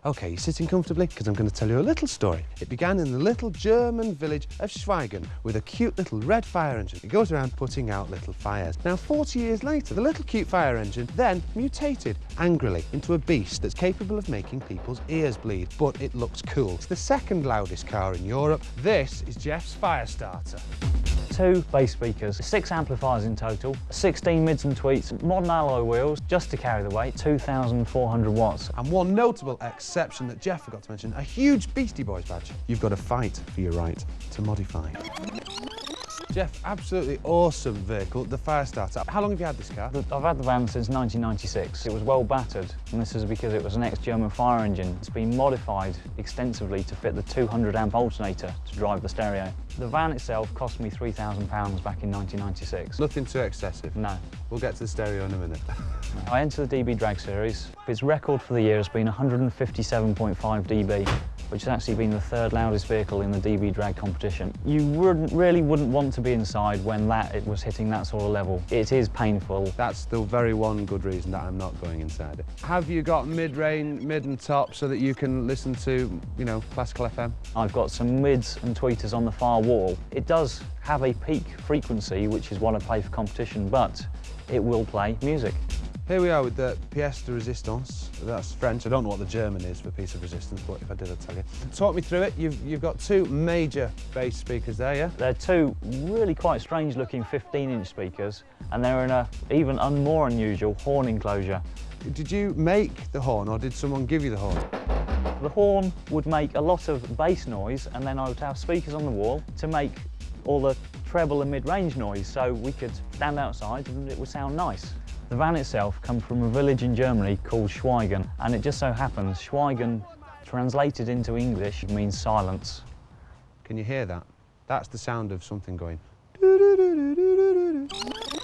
Okay, you're sitting comfortably because I'm going to tell you a little story. It began in the little German village of Schweigen with a cute little red fire engine. It goes around putting out little fires. Now, 40 years later, the little cute fire engine then mutated angrily into a beast that's capable of making people's ears bleed, but it looks cool. It's the second loudest car in Europe. This is Geoff's Firestarter. 2 bass speakers, 6 amplifiers in total, 16 mids and tweets, modern alloy wheels, just to carry the weight, 2,400 watts. And one notable exception that Geoff forgot to mention, a huge Beastie Boys badge. You've got to fight for your right to modify. Geoff, absolutely awesome vehicle, the Firestarter. How long have you had this car? I've had the van since 1996. It was well battered, and this is because it was an ex-German fire engine. It's been modified extensively to fit the 200 amp alternator to drive the stereo. The van itself cost me £3,000 back in 1996. Nothing too excessive? No. We'll get to the stereo in a minute. I entered the DB Drag Series. Its record for the year has been 157.5 dB, which has actually been the 3rd loudest vehicle in the DB Drag competition. You really wouldn't want to be inside when it was hitting that sort of level. It is painful. That's the very one good reason that I'm not going inside it. Have you got mid-range, mid and top, so that you can listen to, you know, classical FM? I've got some mids and tweeters on the far wall. It does have a peak frequency, which is what I play for competition, but it will play music. Here we are with the pièce de résistance. That's French. I don't know what the German is for piece of resistance, but if I did, I'd tell you. Talk me through it. You've got 2 major bass speakers there, yeah? They're 2 really quite strange-looking 15-inch speakers, and they're in a even more unusual horn enclosure. Did you make the horn, or did someone give you the horn? The horn would make a lot of bass noise, and then I would have speakers on the wall to make all the treble and mid-range noise, so we could stand outside and it would sound nice. The van itself comes from a village in Germany called Schweigen, and it just so happens Schweigen, translated into English, means silence. Can you hear that? That's the sound of something going.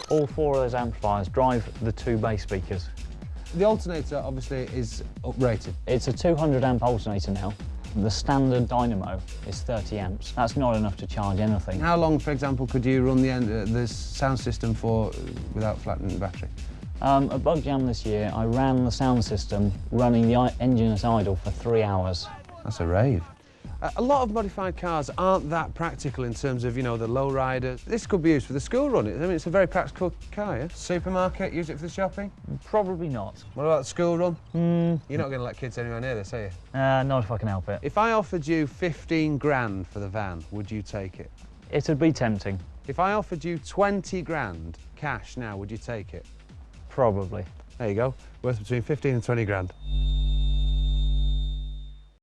All 4 of those amplifiers drive the 2 bass speakers. The alternator, obviously, is uprated. It's a 200 amp alternator now. The standard dynamo is 30 amps. That's not enough to charge anything. How long, for example, could you run the sound system for without flattening the battery? At Bug Jam this year, I ran the sound system running the engine at idle for 3 hours. That's a rave. A lot of modified cars aren't that practical in terms of, you know, the lowrider. This could be used for the school run. I mean, it's a very practical car, yeah? Supermarket, use it for the shopping? Probably not. What about the school run? You're not going to let kids anywhere near this, are you? Not if I can help it. If I offered you 15 grand for the van, would you take it? It'd be tempting. If I offered you 20 grand cash now, would you take it? Probably. There you go. Worth between 15 and 20 grand.